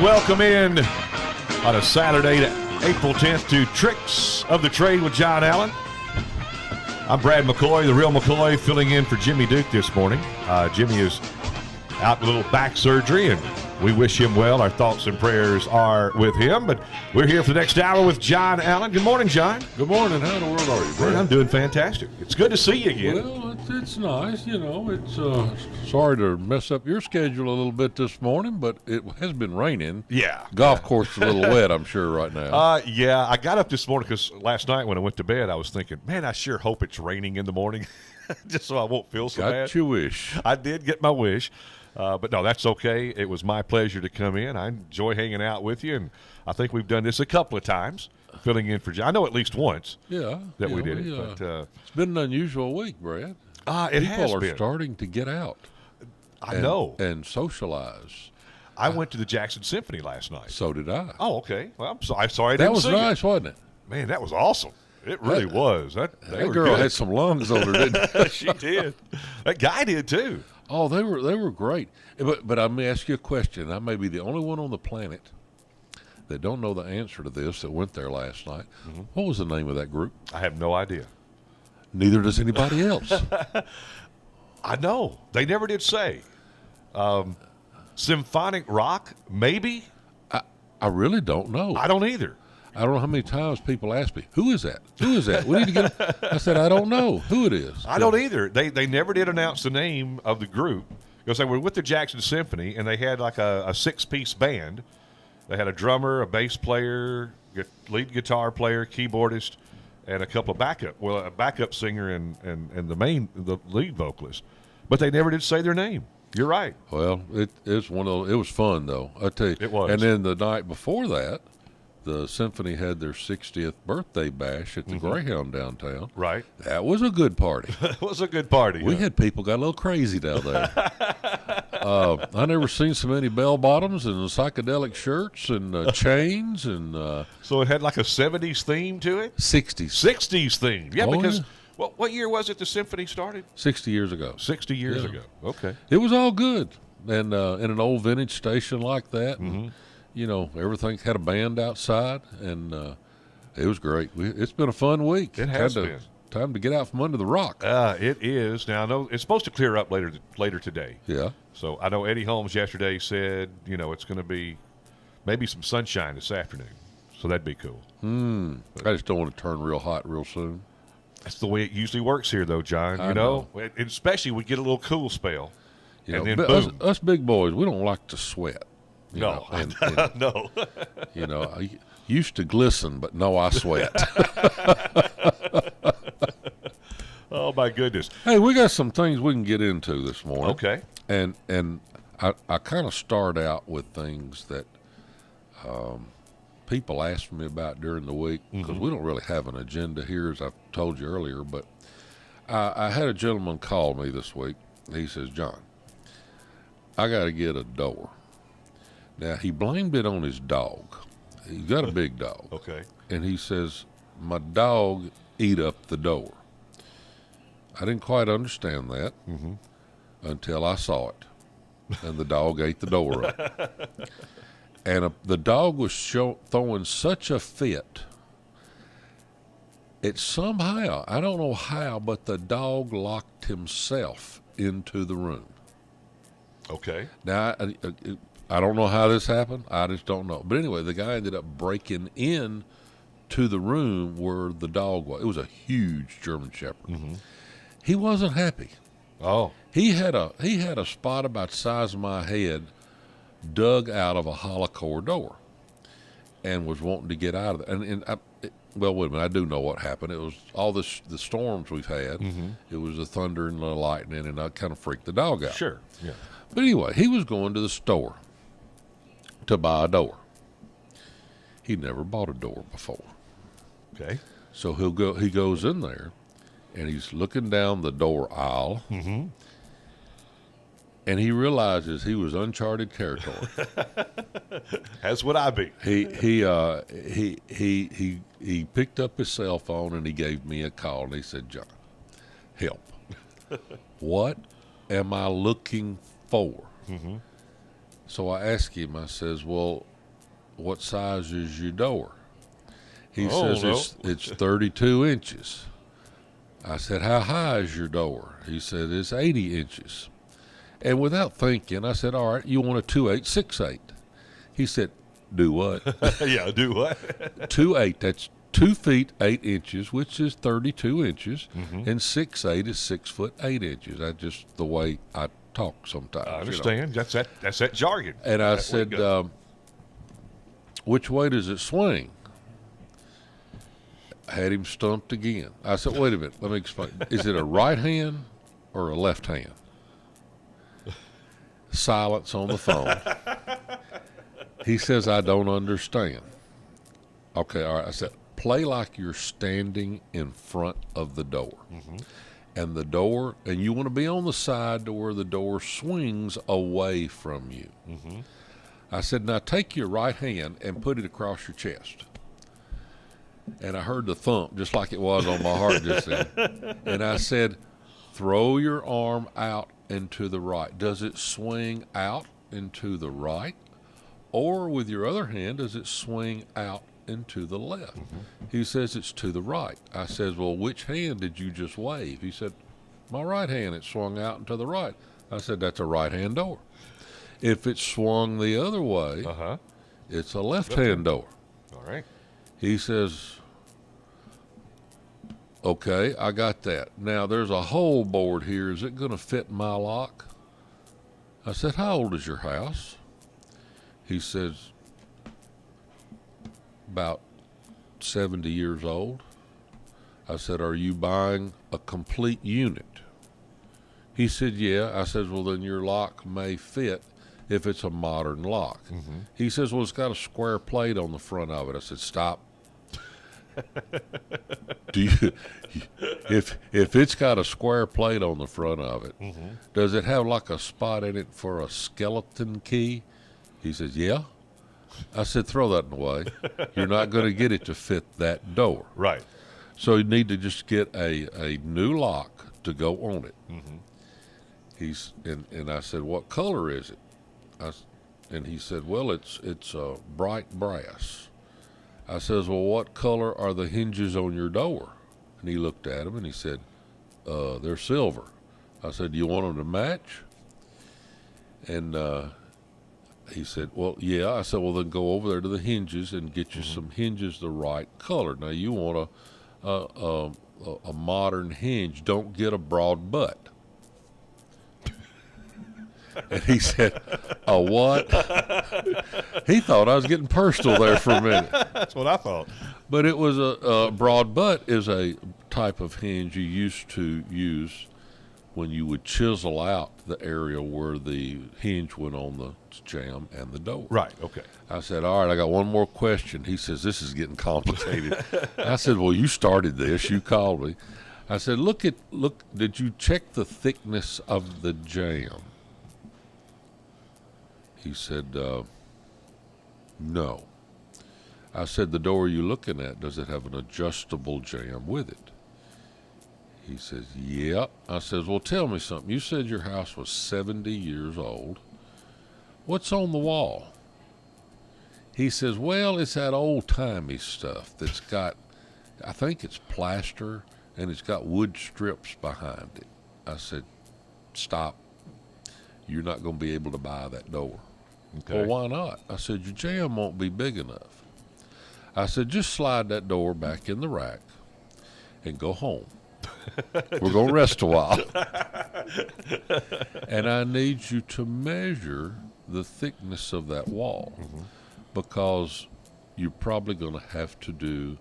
welcome in on a Saturday, April 10th, to Tricks of the Trade with John Allen. I'm Brad McCoy, the real McCoy, filling in for Jimmy Duke this morning. Jimmy is out with a little back surgery, and we wish him well. Our thoughts and prayers are with him. But we're here for the next hour with John Allen. Good morning, John. Good morning. How in the world are you, Brad? I'm doing fantastic. It's good to see you again. Well, it's nice. You know, it's sorry to mess up your schedule a little bit this morning, but it has been raining. Yeah. Golf course is a little wet, I'm sure, right now. Yeah. I got up this morning because last night when I went to bed, I was thinking, man, I sure hope it's raining in the morning just so I won't feel so bad. Got your wish. I did get my wish. But no, that's okay. It was my pleasure to come in. I enjoy hanging out with you, and I think we've done this a couple of times, filling in for John. I know at least once we did it. But, it's been an unusual week, Brad. It has been. People are starting to get out. I know. And socialize. I went to the Jackson Symphony last night. So did I. Oh, okay. Well, I'm sorry I didn't That was see nice, it. wasn't it? Man, that was awesome. It really was. That girl had some lungs on her, didn't she? She did. That guy did, too. Oh, they were great. But I may ask you a question. I may be the only one on the planet that don't know the answer to this that went there last night. Mm-hmm. What was the name of that group? I have no idea. Neither does anybody else. I know. They never did say. Symphonic rock, maybe? I really don't know. I don't either. I don't know how many times people ask me, who is that? Who is that? We need to get I said, I don't know who it is. I don't either. They never did announce the name of the group because they were with the Jackson Symphony, and they had like a six-piece band. They had a drummer, a bass player, lead guitar player, keyboardist, and a couple of a backup singer and the lead vocalist. But they never did say their name. You're right. Well, it's one of those, it was fun though. I tell you. It was. And then the night before that, the symphony had their 60th birthday bash at the Greyhound downtown. Right. That was a good party. It was a good party. We had people got a little crazy down there. I never seen so many bell bottoms and psychedelic shirts and chains and. So it had like a 70s theme to it? 60s. 60s theme. Yeah, because yeah. What year was it the symphony started? 60 years ago. 60 years ago. Okay. It was all good. And in an old vintage station like that. Mm-hmm. And, you know, everything had a band outside, and it was great. It's been a fun week. It has been. Time to get out from under the rock. It is. Now, I know it's supposed to clear up later today. Yeah. So I know Eddie Holmes yesterday said, it's going to be maybe some sunshine this afternoon. So that'd be cool. I just don't want to turn real hot real soon. That's the way it usually works here, though, John. I know. And especially we get a little cool spell. And then boom. Us big boys, we don't like to sweat. No. No. I used to glisten, but no, I sweat. Oh, my goodness. Hey, we got some things we can get into this morning. Okay. And I kind of start out with things that people ask me about during the week because we don't really have an agenda here, as I've told you earlier. But I had a gentleman call me this week. He says, John, I got to get a door. Now, he blamed it on his dog. He's got a big dog. Okay. And he says, my dog ate up the door. I didn't quite understand that until I saw it. And the dog ate the door up. And the dog was throwing such a fit. It somehow, I don't know how, but the dog locked himself into the room. Okay. Now, I don't know how this happened. I just don't know. But anyway, the guy ended up breaking in to the room where the dog was. It was a huge German Shepherd. He wasn't happy. Oh. He had a spot about the size of my head dug out of a hollow core door and was wanting to get out of it. Well, wait a minute. I do know what happened. It was all the storms we've had. It was the thunder and the lightning, and that kind of freaked the dog out. Sure. Yeah. But anyway, he was going to the store to buy a door. He'd never bought a door before. Okay. So he goes in there, and he's looking down the door aisle, and he realizes he was uncharted territory. As would I be. He picked up his cell phone and he gave me a call, and he said, John, help. What am I looking for? So I asked him, I says, well, what size is your door? He Oh, says it's 32 inches. I said, how high is your door? He said, it's 80 inches. And without thinking, I said, all right, you want a 2.868? He said, do what? Yeah, do what? 2.8, that's 2 feet 8 inches, which is 32 inches, and 6'8" is 6 foot 8 inches. That's just the way I talk sometimes. I understand. That's that jargon. And I That said, lingo. which way does it swing? I had him stumped again. I said, wait a minute, let me explain. Is it a right hand or a left hand? Silence on the phone. He says, I don't understand. Okay, all right. I said, play like you're standing in front of the door. And the door, and you want to be on the side to where the door swings away from you. I said, now take your right hand and put it across your chest. And I heard the thump just like it was on my heart just then. And I said, throw your arm out and to the right. Does it swing out and to the right? Or with your other hand, does it swing out and to the left? He says it's to the right. I says, well, which hand did you just wave? He said, my right hand. It swung out and to the right. I said, that's a right-hand door. If it swung the other way, it's a left-hand door. All right. He says, okay, I got that. Now, there's a hole board here. Is it going to fit my lock? I said, how old is your house? He says, about 70 years old. I said, are you buying a complete unit? He said, yeah. I said, well, then your lock may fit if it's a modern lock. He says, well, it's got a square plate on the front of it. I said, stop. Do you, if it's got a square plate on the front of it, does it have like a spot in it for a skeleton key? He says, yeah. I said, throw that away. You're not going to get it to fit that door. Right. So you need to just get a new lock to go on it. And I said, what color is it? And he said, well, it's bright brass. I says, well, what color are the hinges on your door? And he looked at them and he said, they're silver. I said, do you want them to match? And he said, well, yeah. I said, well, then go over there to the hinges and get you some hinges the right color. Now, you want a modern hinge. Don't get a broad butt. And he said, a what? He thought I was getting personal there for a minute. That's what I thought. But it was a broad butt is a type of hinge you used to use when you would chisel out the area where the hinge went on the jamb and the door. Right, okay. I said, all right, I got one more question. He says, this is getting complicated. I said, well, you started this. You called me. I said, look, did you check the thickness of the jamb? He said, no. I said, the door you're looking at, does it have an adjustable jamb with it? He says, yep. I says, well, tell me something. You said your house was 70 years old. What's on the wall? He says, well, it's that old-timey stuff that's got, I think it's plaster, and it's got wood strips behind it. I said, stop. You're not going to be able to buy that door. Okay. Well, why not? I said, your jamb won't be big enough. I said, just slide that door back in the rack and go home. We're going to rest a while. And I need you to measure the thickness of that wall because you're probably going to have to do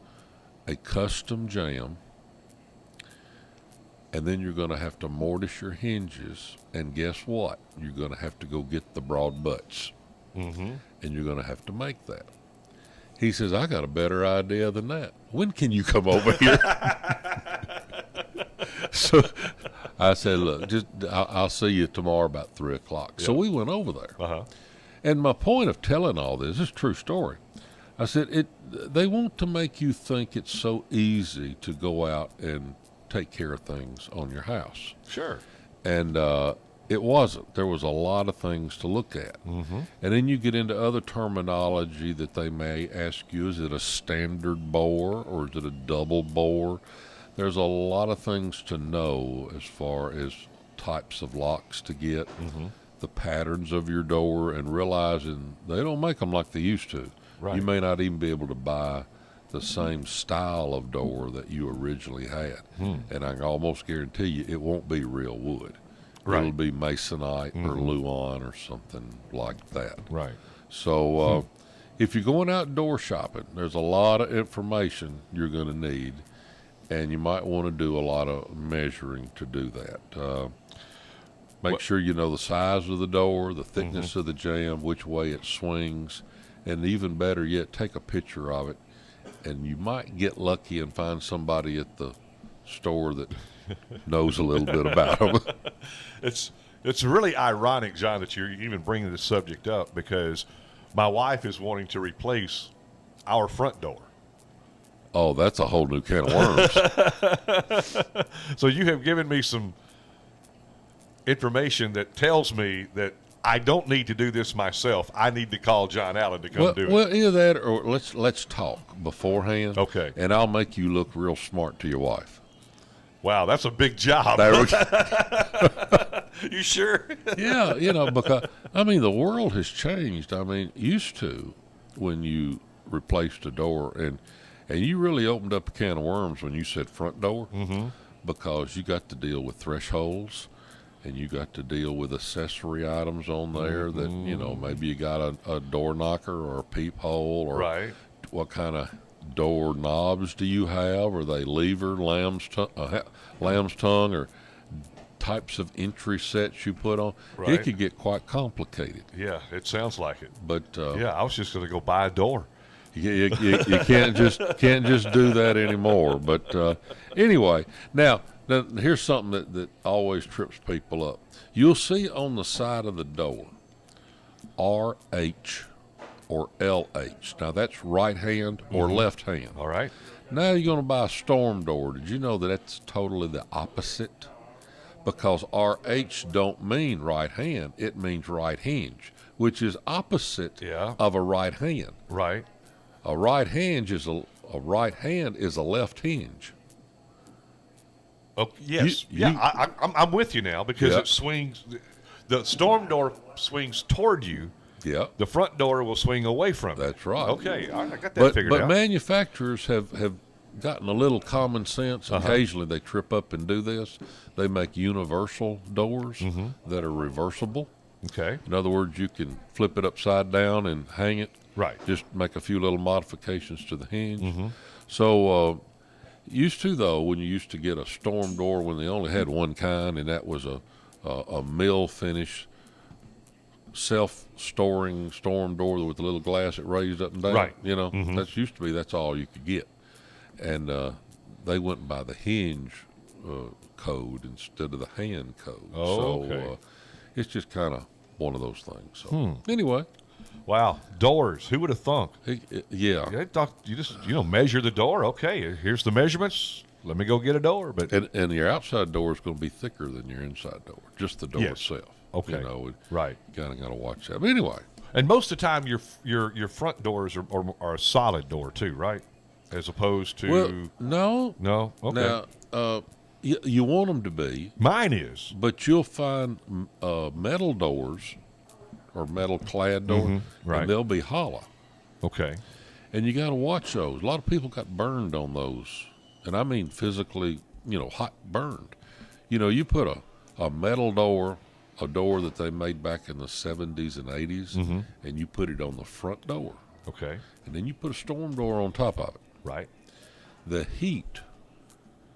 a custom jamb, and then you're going to have to mortise your hinges, and guess what? You're going to have to go get the broad butts, and you're going to have to make that. He says, I got a better idea than that. When can you come over here? So I said, look, I'll see you tomorrow about 3 o'clock. Yep. So we went over there. And my point of telling all this is a true story. I said, they want to make you think it's so easy to go out and take care of things on your house. Sure. And It wasn't. There was a lot of things to look at. Mm-hmm. And then you get into other terminology that they may ask you, is it a standard bore or is it a double bore? There's a lot of things to know as far as types of locks to get, the patterns of your door, and realizing they don't make them like they used to. Right. You may not even be able to buy the same style of door that you originally had. And I can almost guarantee you it won't be real wood. Right. It'll be masonite or Luan or something like that. Right. So if you're going outdoor shopping, there's a lot of information you're going to need, and you might want to do a lot of measuring to do that. Make sure you know the size of the door, the thickness of the jamb, which way it swings, and even better yet, take a picture of it, and you might get lucky and find somebody at the store that knows a little bit about them. It's really ironic, John, that you're even bringing this subject up, because my wife is wanting to replace our front door. Oh, that's a whole new can of worms. So you have given me some information that tells me that I don't need to do this myself. I need to call John Allen to come do it. Well, either that or let's talk beforehand. Okay. And I'll make you look real smart to your wife. Wow, that's a big job. You sure? Yeah, because, the world has changed. Used to, when you replaced a door, and you really opened up a can of worms when you said front door, because you got to deal with thresholds, and you got to deal with accessory items on there that, maybe you got a door knocker or a peephole, or right. What kind of door knobs do you have? Are they lever, lamb's tongue, or types of entry sets you put on? Right. It could get quite complicated. Yeah, it sounds like it. But yeah, I was just going to go buy a door. You can't just do that anymore. But anyway, now here's something that always trips people up. You'll see on the side of the door RH or LH. Now that's right hand or left hand. All right. Now you're going to buy a storm door. Did you know that that's totally the opposite? Because RH don't mean right hand. It means right hinge, which is opposite of a right hand. Right. A right hand is a left hinge. Oh, yes. I'm with you now, because it swings. The storm door swings toward you. Yeah. The front door will swing away from you. That's right. Okay, I got that figured out. But manufacturers have gotten a little common sense. Occasionally they trip up and do this. They make universal doors that are reversible. Okay. In other words, you can flip it upside down and hang it. Right. Just make a few little modifications to the hinge. So used to, though, when you used to get a storm door, when they only had one kind, and that was a mill finish self-storing storm door with a little glass that raised up and down. Right. That's used to be, that's all you could get. And they went by the hinge code instead of the hand code. Okay. It's just kind of one of those things. So anyway. Wow, doors. Who would have thunk? Yeah. You just measure the door. Okay, here's the measurements. Let me go get a door. But and your outside door is going to be thicker than your inside door, just the door itself. Okay. Right. You kind of got to watch that. But anyway. And most of the time, your front doors are a solid door too, right? As opposed to no. Okay. Now you want them to be. Mine is. But you'll find metal doors or metal clad doors, right. and they'll be hollow. Okay. And you got to watch those. A lot of people got burned on those, and I mean physically, hot burned. You put a metal door, a door that they made back in the 70s and 80s, and you put it on the front door. Okay. And then you put a storm door on top of it. Right. The heat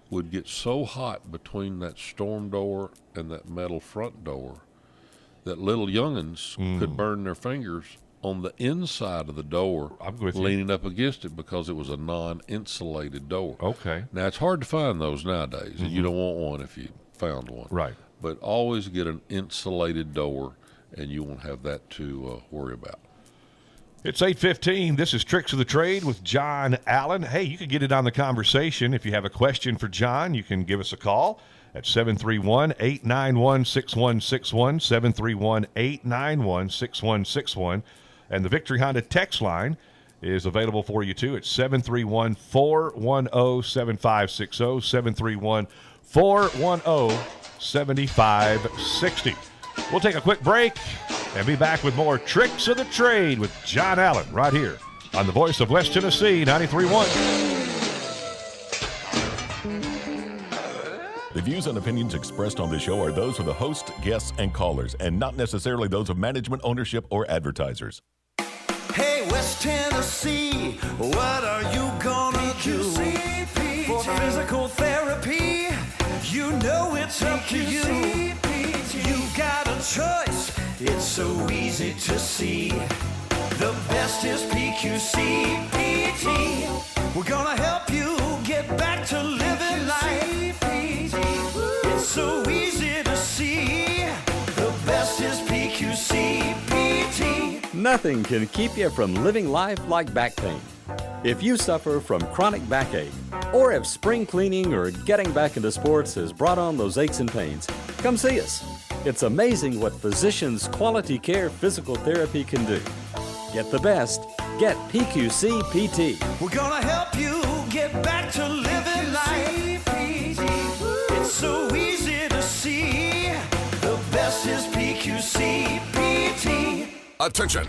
would get so hot between that storm door and that metal front door that little young'uns could burn their fingers on the inside of the door, leaning up against it, because it was a non-insulated door. Okay. Now, it's hard to find those nowadays, and you don't want one if you found one. Right. But always get an insulated door, and you won't have that to worry about. It's 8:15. This is Tricks of the Trade with John Allen. Hey, you can get in on the conversation. If you have a question for John, you can give us a call at 731-891-6161, 731-891-6161. And the Victory Honda text line is available for you, too, at 731-410-7560, 731-410-7560. We'll take a quick break and be back with more Tricks of the Trade with John Allen right here on the voice of West Tennessee, 93.1. The views and opinions expressed on this show are those of the host, guests, and callers, and not necessarily those of management, ownership, or advertisers. Hey, West Tennessee, what are you gonna do for physical therapy? You know it's up to you. You've got a choice, it's so easy to see. The best is PQC PT. We're gonna help you get back to living life. It's so easy to see. The best is PQC PT. Nothing can keep you from living life like back pain. If you suffer from chronic backache, or if spring cleaning or getting back into sports has brought on those aches and pains, come see us. It's amazing what Physicians Quality Care Physical Therapy can do. Get the best. Get PQC PT. We're gonna help you get back to living life. It's so easy to see. The best is PQC PT. Attention!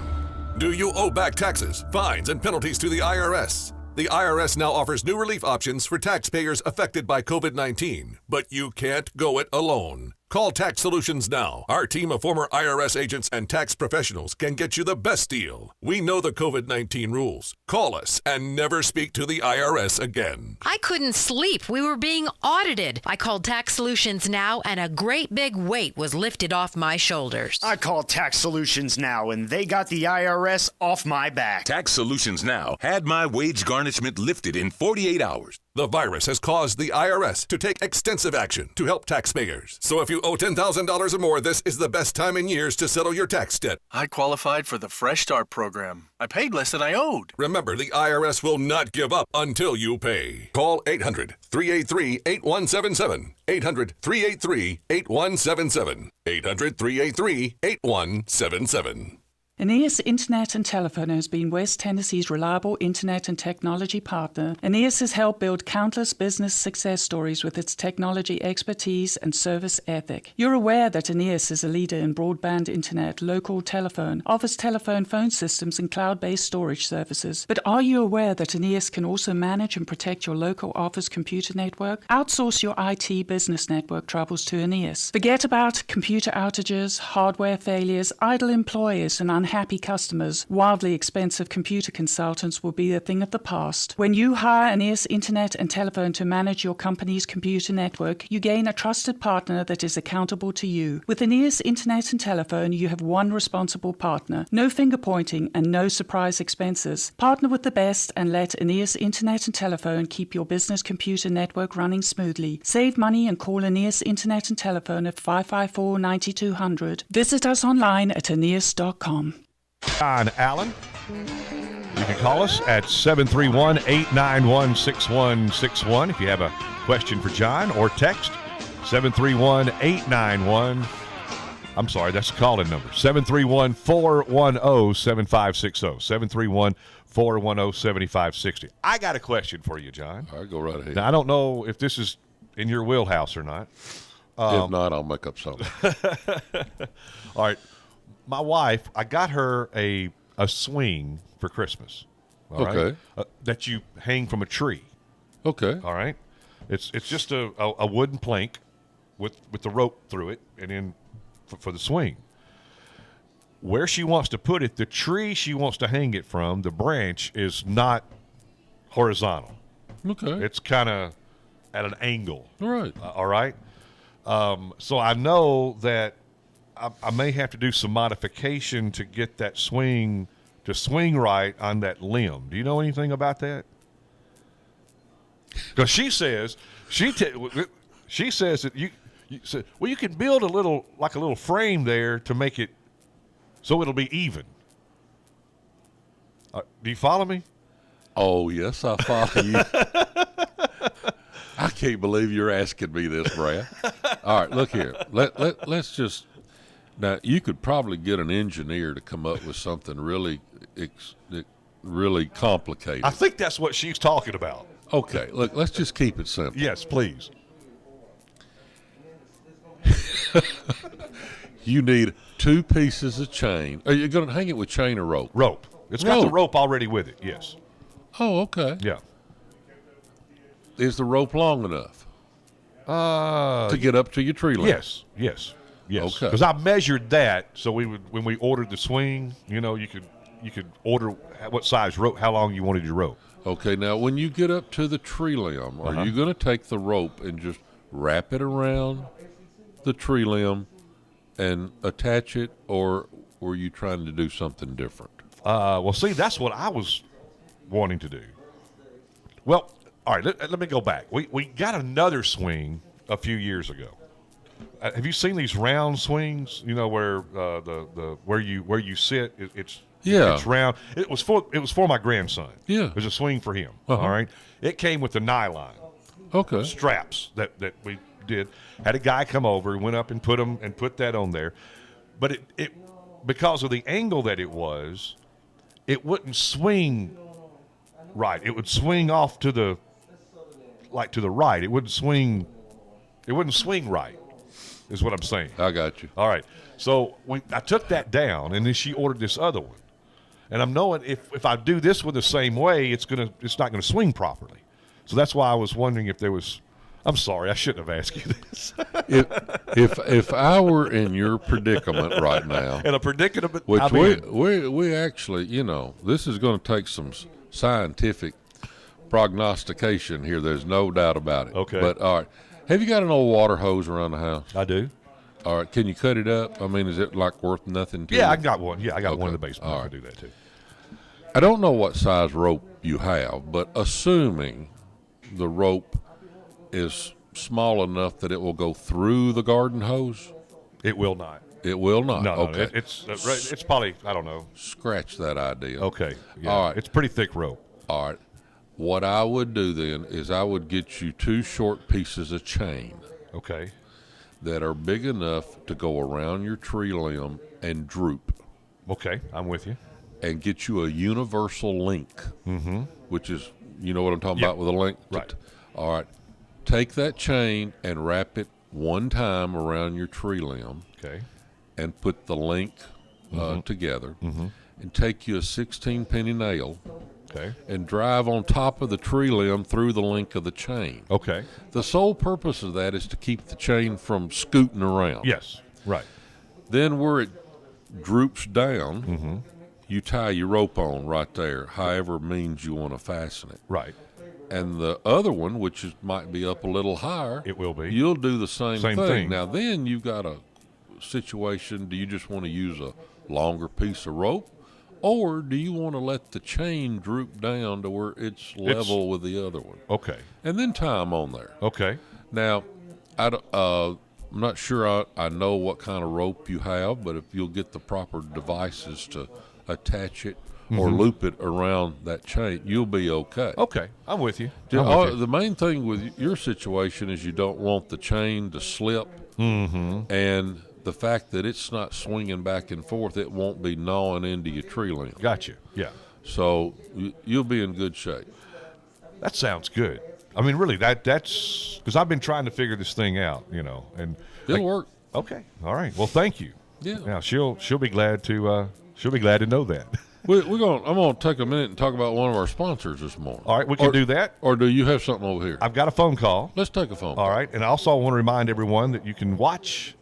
Do you owe back taxes, fines, and penalties to the IRS? The IRS now offers new relief options for taxpayers affected by COVID-19, but you can't go it alone. Call Tax Solutions now. Our team of former IRS agents and tax professionals can get you the best deal. We know the COVID-19 rules. Call us and never speak to the IRS again. I couldn't sleep. We were being audited. I called Tax Solutions now, and a great big weight was lifted off my shoulders. I called Tax Solutions Now, and they got the IRS off my back. Tax Solutions Now had my wage garnishment lifted in 48 hours. The virus has caused the IRS to take extensive action to help taxpayers. So if you owe $10,000 or more, this is the best time in years to settle your tax debt. I qualified for the Fresh Start program. I paid less than I owed. Remember, the IRS will not give up until you pay. Call 800-383-8177. 800-383-8177. 800-383-8177. Aeneas Internet and Telephone has been West Tennessee's reliable internet and technology partner. Aeneas has helped build countless business success stories with its technology expertise and service ethic. You're aware that Aeneas is a leader in broadband internet, local telephone, office telephone phone systems, and cloud-based storage services. But are you aware that Aeneas can also manage and protect your local office computer network? Outsource your IT business network troubles to Aeneas. Forget about computer outages, hardware failures, idle employees, and unhappy customers. Wildly expensive computer consultants will be a thing of the past. When you hire Aeneas Internet and Telephone to manage your company's computer network, you gain a trusted partner that is accountable to you. With Aeneas Internet and Telephone, you have one responsible partner. No finger pointing and no surprise expenses. Partner with the best and let Aeneas Internet and Telephone keep your business computer network running smoothly. Save money and call Aeneas Internet and Telephone at 554-9200. Visit us online at aeneas.com. John Allen. You can call us at 731-891-6161 if you have a question for John, or text 731-891. I'm sorry, that's the call-in number. 731-410-7560. 731-410-7560. I got a question for you, John. All right, go right ahead. Now, I don't know if this is in your wheelhouse or not. If not, I'll make up something. All right. My wife, I got her a swing for Christmas. All right? That you hang from a tree. Okay. All right. It's just a wooden plank with the rope through it, and then for the swing. Where she wants to put it, the tree she wants to hang it from, the branch is not horizontal. Okay. It's kind of at an angle. All right. All right. So I know that I may have to do some modification to get that swing to swing right on that limb. Do you know anything about that? Because she says she says that you said, well, you can build a little frame there to make it so it'll be even. Do you follow me? Oh yes, I follow you. can't believe you're asking me this, Brad. All right, look here. Let's just now. You could probably get an engineer to come up with something really complicated. I think that's what she's talking about. Okay, look. Let's just keep it simple. Yes, please. You need 2 pieces of chain. Are you going to hang it with chain or rope? Rope. It's got the rope already with it. Yes. Oh, okay. Yeah. Is the rope long enough to get up to your tree limb? Yes. Okay. Because I measured that, so when we ordered the swing, you could order what size rope, how long you wanted your rope. Okay. Now, when you get up to the tree limb, are you going to take the rope and just wrap it around the tree limb and attach it, or were you trying to do something different? Well, see, that's what I was wanting to do. Well, all right, let me go back. We got another swing a few years ago. Have you seen these round swings? You know, where where you sit, it's round. It was for my grandson. Yeah, it was a swing for him. All right, it came with the nylon straps that we did. Had a guy come over, went up and put that on there, but it because of the angle that it wouldn't swing right. It would swing off to the right. It wouldn't swing right, is what I'm saying. I got you. All right. So I took that down, and then she ordered this other one. And I'm knowing if I do this one the same way, it's not gonna swing properly. So that's why I was wondering if there was. I'm sorry, I shouldn't have asked you this. if I were in your predicament right now, in a predicament, which we actually, this is going to take some scientific prognostication here. There's no doubt about it. Okay. But all right, have you got an old water hose around the house? I do. All right, can you cut it up? I mean, is it like worth nothing to you? Yeah, I got one. Yeah, I got one in the basement. I can do that too. I don't know what size rope you have, but assuming the rope is small enough that it will go through the garden hose? It will not. It will not? No, okay. It's probably, I don't know. Scratch that idea. Okay. Yeah. All right. It's pretty thick rope. All right. What I would do then is I would get you 2 short pieces of chain. Okay. That are big enough to go around your tree limb and droop. Okay, I'm with you. And get you a universal link, which is, you know what I'm talking about with a link? Right. All right. Take that chain and wrap it one time around your tree limb. Okay. And put the link together. And take you a 16-penny nail. Okay. And drive on top of the tree limb through the link of the chain. Okay. The sole purpose of that is to keep the chain from scooting around. Yes. Right. Then where it droops down, you tie your rope on right there, however means you want to fasten it. Right. And the other one, which might be up a little higher, it will be. You'll do the same thing. Now, then you've got a situation. Do you just want to use a longer piece of rope, or do you want to let the chain droop down to where it's level with the other one? Okay. And then tie them on there. Okay. Now, I'm not sure I know what kind of rope you have, but if you'll get the proper devices to attach it or loop it around that chain, you'll be okay. Okay, I'm with you. The main thing with your situation is you don't want the chain to slip, and the fact that it's not swinging back and forth, it won't be gnawing into your tree limb. Gotcha. Yeah. So you'll be in good shape. That sounds good. I mean, really, that's because I've been trying to figure this thing out, and it'll work. Okay. All right. Well, thank you. Yeah. Now she'll be glad to know that. I'm gonna take a minute and talk about one of our sponsors this morning. All right, we can do that. Or do you have something over here? I've got a phone call. Let's take a phone call. All right, and I also want to remind everyone that you can watch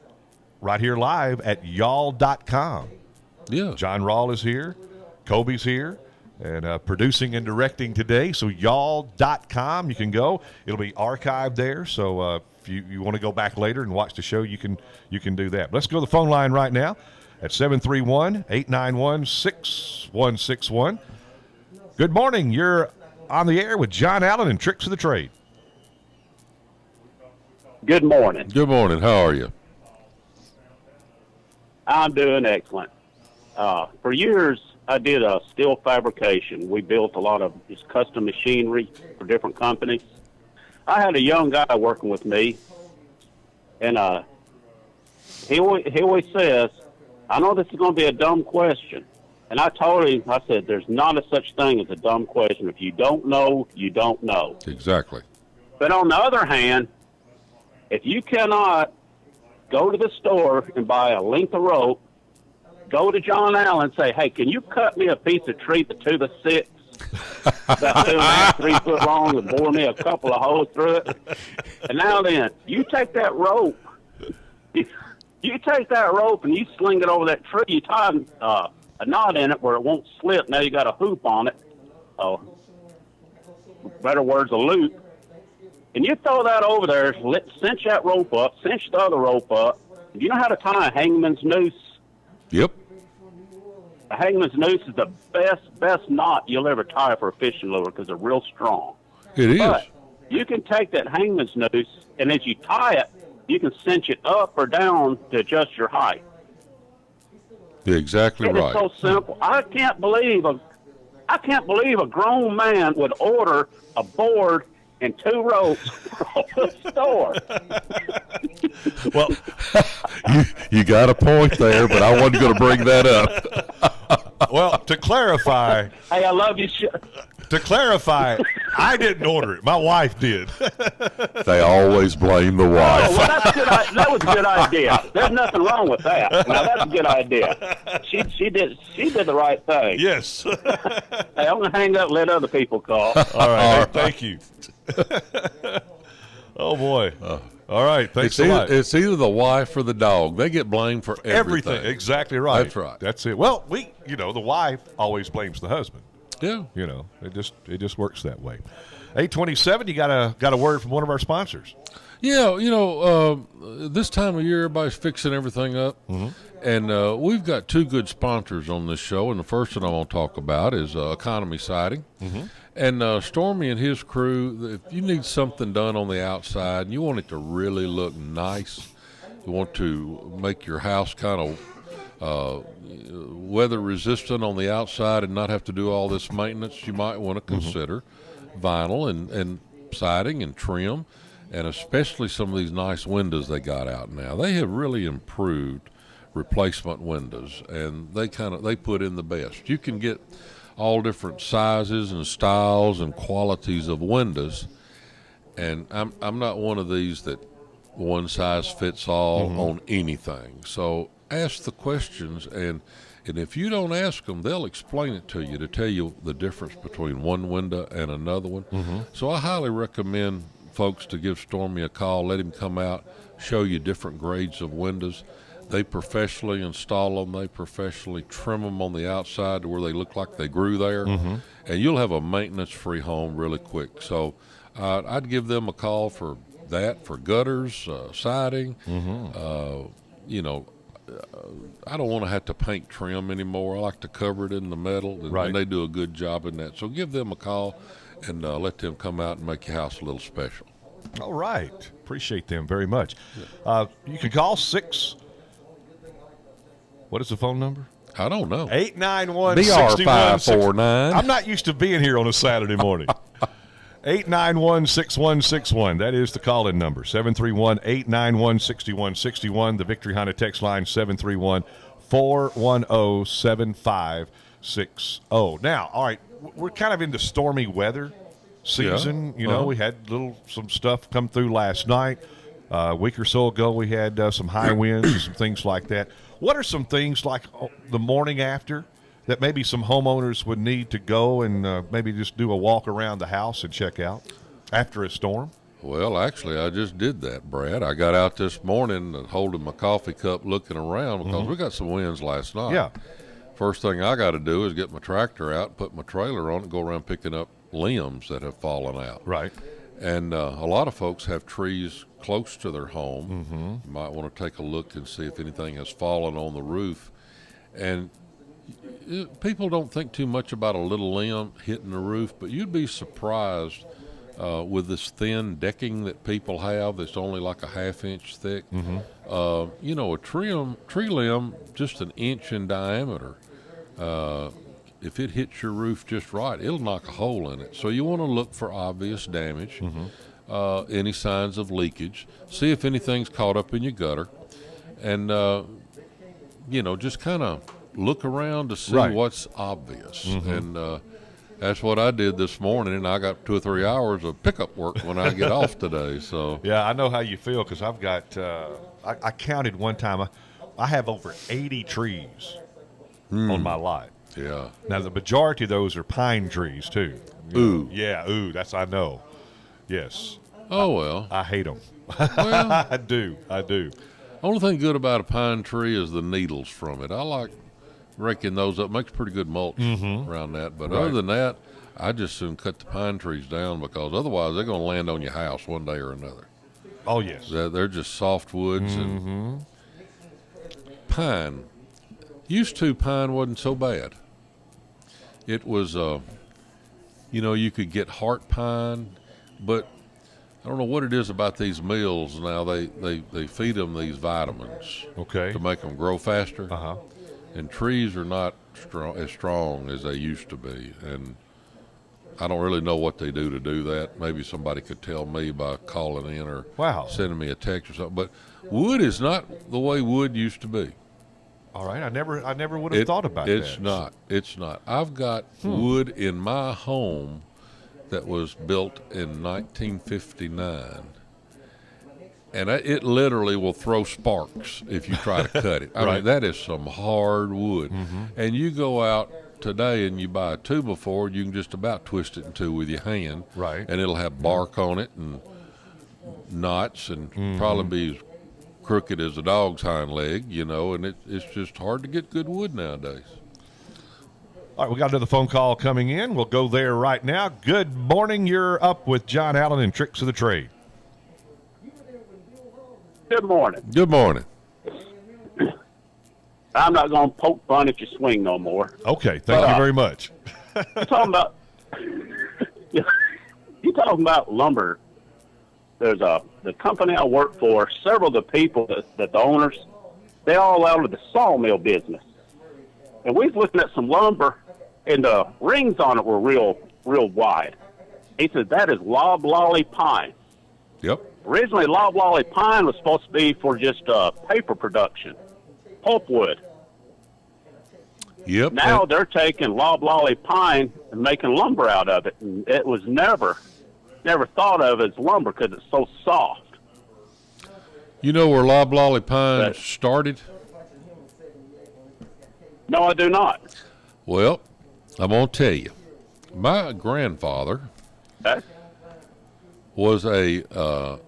right here live at y'all.com. Yeah. John Rawl is here, Kobe's here, and producing and directing today. So y'all.com, you can go. It'll be archived there. So if you want to go back later and watch the show, you can do that. But let's go to the phone line right now at 731-891-6161. Good morning. You're on the air with John Allen and Tricks of the Trade. Good morning. Good morning. How are you? I'm doing excellent. For years, I did steel fabrication. We built a lot of just custom machinery for different companies. I had a young guy working with me, and he always says, I know this is going to be a dumb question. And I told him, I said, there's not a such thing as a dumb question. If you don't know, you don't know. Exactly. But on the other hand, if you cannot go to the store and buy a length of rope, go to John Allen and say, hey, can you cut me a piece of tree to 2 by 6? About 2.5, 3 foot long, and bore me a couple of holes through it. And now then, you take that rope, you take that rope and you sling it over that tree. You tie a knot in it where it won't slip. Now you got a hoop on it. Better words, a loop. And you throw that over there, cinch that rope up, cinch the other rope up. Do you know how to tie a hangman's noose? Yep. A hangman's noose is the best knot you'll ever tie for a fishing lure because they're real strong. It is. But you can take that hangman's noose, and as you tie it, you can cinch it up or down to adjust your height. You're exactly right. It's so simple. I can't believe a grown man would order a board and 2 ropes from the store. Well, you got a point there, but I wasn't going to bring that up. Well, to clarify. Hey, I love you. To clarify, I didn't order it. My wife did. They always blame the wife. Oh, well, that was a good idea. There's nothing wrong with that. Now, that's a good idea. She did the right thing. Yes. Hey, I'm going to hang up and let other people call. All right. Hey, thank you. Oh, boy. All right. Thanks a lot. It's either the wife or the dog. They get blamed for everything. Exactly right. That's right. That's it. Well, the wife always blames the husband. Yeah. It just works that way. 8:27, you got a word from one of our sponsors. Yeah, this time of year, everybody's fixing everything up. Mm-hmm. And we've got 2 good sponsors on this show. And the first one I want to talk about is Economy Siding. Mm-hmm. And Stormy and his crew, if you need something done on the outside and you want it to really look nice, you want to make your house kind of weather resistant on the outside and not have to do all this maintenance, you might want to consider vinyl and siding and trim, and especially some of these nice windows they got out now. They have really improved replacement windows, and they put in the best. You can get all different sizes and styles and qualities of windows, and I'm not one of these that one size fits all on anything. So ask the questions, and if you don't ask them, they'll explain it to you to tell you the difference between one window and another one. So I highly recommend folks to give Stormy a call, let him come out, show you different grades of windows. They professionally install them. They professionally trim them on the outside to where they look like they grew there. And you'll have a maintenance-free home really quick. So I'd give them a call for that, for gutters, siding, I don't want to have to paint trim anymore. I like to cover it in the metal, and they do a good job in that. So give them a call and let them come out and make your house a little special. All right. Appreciate them very much. You can call what is the phone number? I don't know. 891-6161. I'm not used to being here on a Saturday morning. 891-6161. That is the call-in number, 731-891-6161. The Victory Honda text line, 731-410-7560. Now, all right, we're kind of into stormy weather season. We had some stuff come through last night. A week or so ago, we had some high winds and some things like that. What are some things like the morning after that maybe some homeowners would need to go and maybe just do a walk around the house and check out after a storm? Well, actually, I just did that, Brad. I got out this morning and holding my coffee cup looking around because we got some winds last night. Yeah. First thing I got to do is get my tractor out, put my trailer on, and go around picking up limbs that have fallen out. Right. And a lot of folks have trees close to their home. You might want to take a look and see if anything has fallen on the roof. And people don't think too much about a little limb hitting the roof, but you'd be surprised with this thin decking that people have that's only like a half-inch thick. A tree limb just an inch in diameter, if it hits your roof just right, it'll knock a hole in it. So you want to look for obvious damage. any signs of leakage. See if anything's caught up in your gutter. And, just kind of look around to see what's obvious. And that's what I did this morning, and I got 2 or 3 hours of pickup work when I get off today. So yeah, I know how you feel because I've got I counted one time. I have over 80 trees on my lot. Yeah. Now the majority of those are pine trees too. Ooh. Yeah. Ooh. That's I know. Yes. Oh well. I hate them. Well, I do. Only thing good about a pine tree is the needles from it. I like raking those up. Makes pretty good mulch around that. But other than that, I just soon cut the pine trees down because otherwise they're going to land on your house one day or another. Oh, yes. They're just soft woods. And pine. Used to, pine wasn't so bad. It was, you could get heart pine, but I don't know what it is about these mills now. They feed them these vitamins to make them grow faster. And trees are not as strong as they used to be. And I don't really know what they do to do that. Maybe somebody could tell me by calling in or sending me a text or something. But wood is not the way wood used to be. All right. I never would have thought about that. It's not. I've got wood in my home that was built in 1959. And it literally will throw sparks if you try to cut it. I mean, that is some hard wood. And you go out today and you buy a 2x4, you can just about twist it in two with your hand. Right. And it'll have bark on it and knots and probably be as crooked as a dog's hind leg, and it's just hard to get good wood nowadays. All right, we got another phone call coming in. We'll go there right now. Good morning. You're up with John Allen and Tricks of the Trade. Good morning. Good morning. I'm not going to poke fun at your swing no more. Okay, thank you very much. You're talking about lumber. There's the company I work for. Several of the people that the owners, they all out of the sawmill business, and we was looking at some lumber, and the rings on it were real wide. He said that is loblolly pine. Yep. Originally, loblolly pine was supposed to be for just paper production, pulpwood. Yep. Now they're taking loblolly pine and making lumber out of it, and it was never thought of as lumber because it's so soft. You know where loblolly pine started? No, I do not. Well, I'm going to tell you. My grandfather was I'm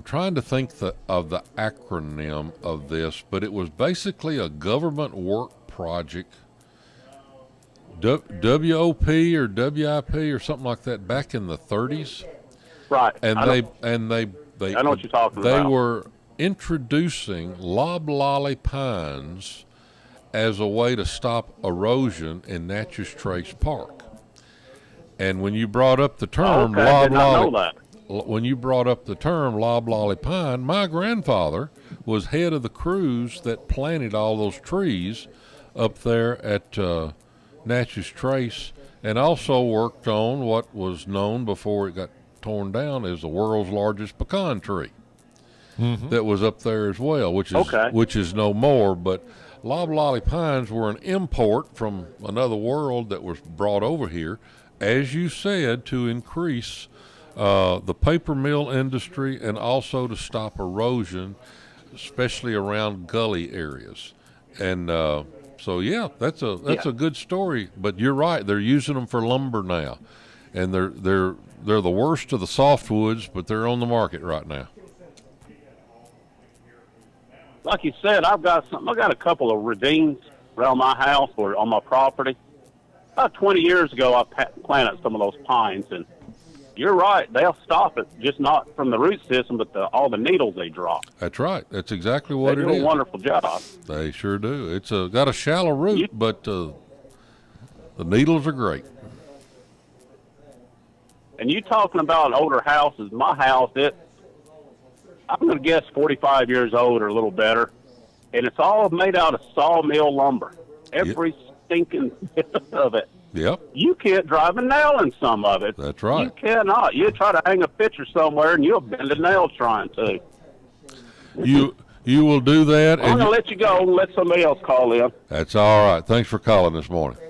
trying to think of the acronym of this, but it was basically a government work project, WOP or WIP or something like that, back in the 30s. Right. And they I know what you're talking about. They were introducing loblolly pines as a way to stop erosion in Natchez Trace Park. And when you brought up the term loblolly pine, my grandfather was head of the crews that planted all those trees up there at Natchez Trace, and also worked on what was known before it got torn down as the world's largest pecan tree. That was up there as well, which is no more. But loblolly pines were an import from another world that was brought over here, as you said, to increase the paper mill industry and also to stop erosion, especially around gully areas. And so, yeah, that's a good story. But you're right; they're using them for lumber now, and they're the worst of the softwoods, but they're on the market right now. Like you said, I've got a couple of ravines around my house or on my property. About 20 years ago, I planted some of those pines, and you're right, they'll stop it, just not from the root system, but all the needles they drop. That's right. That's exactly what it is. They do a wonderful job. They sure do. It's got a shallow root, but the needles are great. And you talking about older houses, my house, I'm going to guess 45 years old or a little better, and it's all made out of sawmill lumber. Every stinking bit of it. Yep. You can't drive a nail in some of it. That's right. You cannot. You try to hang a picture somewhere, and you'll bend a nail trying to. You will do that. I'm going to let you go and let somebody else call in. That's all right. Thanks for calling this morning.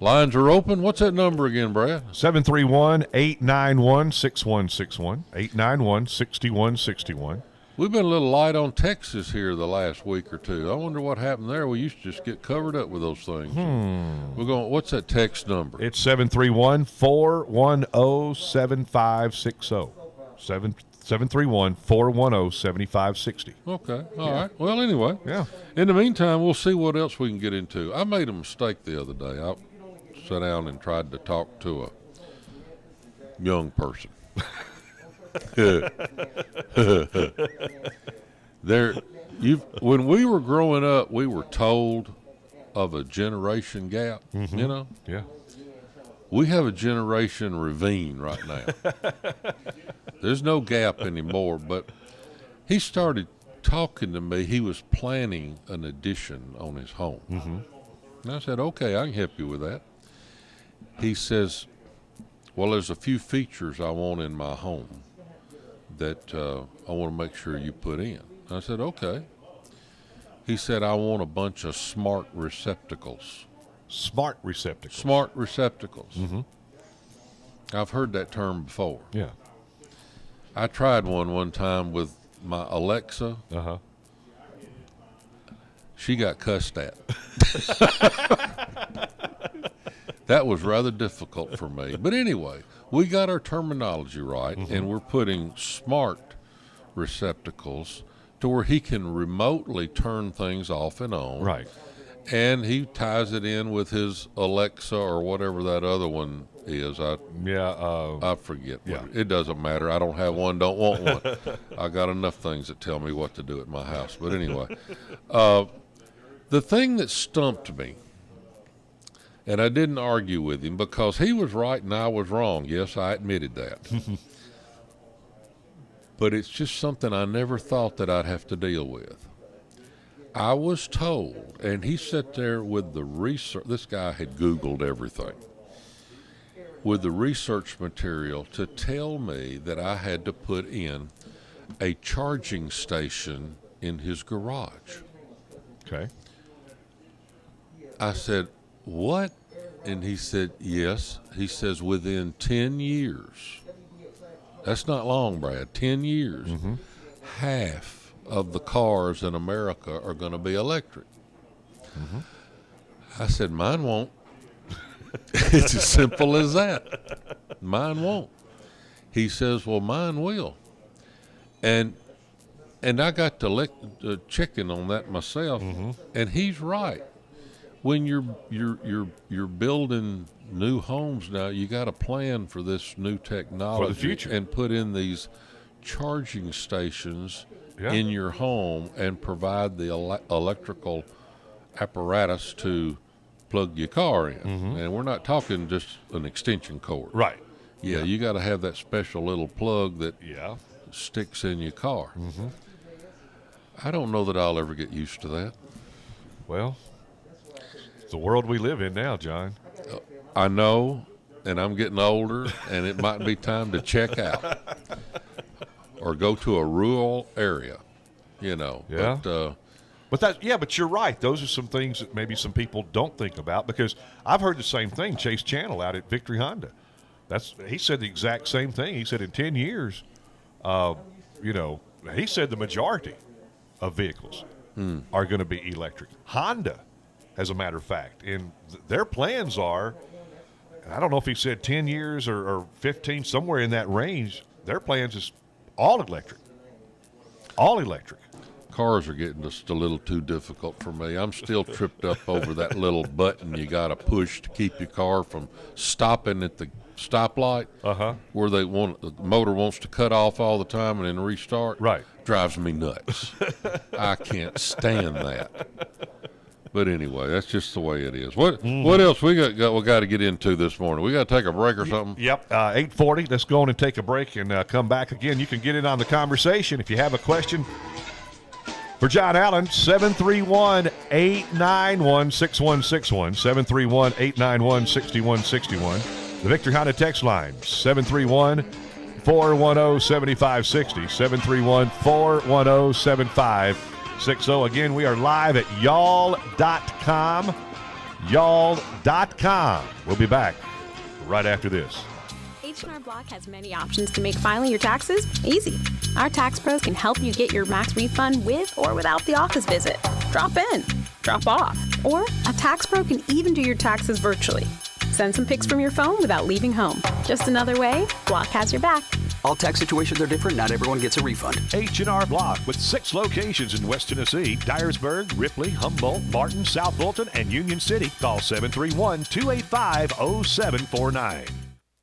Lines are open. What's that number again, Brad? 731-891-6161. 891-6161. We've been a little light on Texas here the last week or two. I wonder what happened there. We used to just get covered up with those things. We're going. What's that text number? It's 731-410-7560. 731-410-7560. Okay. All right. Well, anyway. Yeah. In the meantime, we'll see what else we can get into. I made a mistake the other day. I sat down and tried to talk to a young person. When we were growing up, we were told of a generation gap, you know? Yeah. We have a generation ravine right now. There's no gap anymore, but he started talking to me. He was planning an addition on his home. And I said, okay, I can help you with that. He says, well, there's a few features I want in my home that I want to make sure you put in. I said, okay. He said, I want a bunch of smart receptacles. Smart receptacles. Smart receptacles. I've heard that term before. Yeah. I tried one time with my Alexa. She got cussed at. That was rather difficult for me. But anyway, we got our terminology right, and we're putting smart receptacles to where he can remotely turn things off and on. Right. And he ties it in with his Alexa or whatever that other one is. I forget. Yeah. It doesn't matter. I don't have one, don't want one. I got enough things that tell me what to do at my house. But anyway, the thing that stumped me, and I didn't argue with him because he was right and I was wrong. Yes, I admitted that. But it's just something I never thought that I'd have to deal with. I was told, and he sat there with the research, this guy had Googled everything, with the research material to tell me that I had to put in a charging station in his garage. Okay. I said, what? And he said, yes. He says, within 10 years, that's not long, Brad, 10 years, half of the cars in America are going to be electric. I said, mine won't. It's as simple as that. Mine won't. He says, well, mine will. And I got to checking on that myself, and he's right. When you're building new homes now, you got to plan for this new technology for the future and put in these charging stations in your home and provide the electrical apparatus to plug your car in. And we're not talking just an extension cord. Right. Yeah, you got to have that special little plug that sticks in your car. I don't know that I'll ever get used to that. Well, it's the world we live in now, John. I know, and I'm getting older, and it might be time to check out or go to a rural area, you know. Yeah. But you're right. Those are some things that maybe some people don't think about, because I've heard the same thing. Chase Channel out at Victory Honda, he said the exact same thing. He said in 10 years, he said the majority of vehicles are going to be electric. Honda, as a matter of fact, and their plans are, I don't know if he said 10 years or 15, somewhere in that range, their plans is all electric. All electric. Cars are getting just a little too difficult for me. I'm still tripped up over that little button you got to push to keep your car from stopping at the stoplight, where the motor wants to cut off all the time and then restart. Right. Drives me nuts. I can't stand that. But anyway, that's just the way it is. What else we got to get into this morning? We got to take a break or something? Yep, 8:40. Let's go on and take a break and come back again. You can get in on the conversation if you have a question. For John Allen, 731-891-6161, 731-891-6161. The Victory Honda text line, 731-410-7560, 731-410-7560. Again, we are live at y'all.com, y'all.com. We'll be back right after this. H&R Block has many options to make filing your taxes easy. Our tax pros can help you get your max refund with or without the office visit. Drop in, drop off, or a tax pro can even do your taxes virtually. Send some pics from your phone without leaving home. Just another way Block has your back. All tax situations are different. Not everyone gets a refund. H&R Block with 6 locations in West Tennessee: Dyersburg, Ripley, Humboldt, Martin, South Fulton, and Union City. Call 731-285-0749.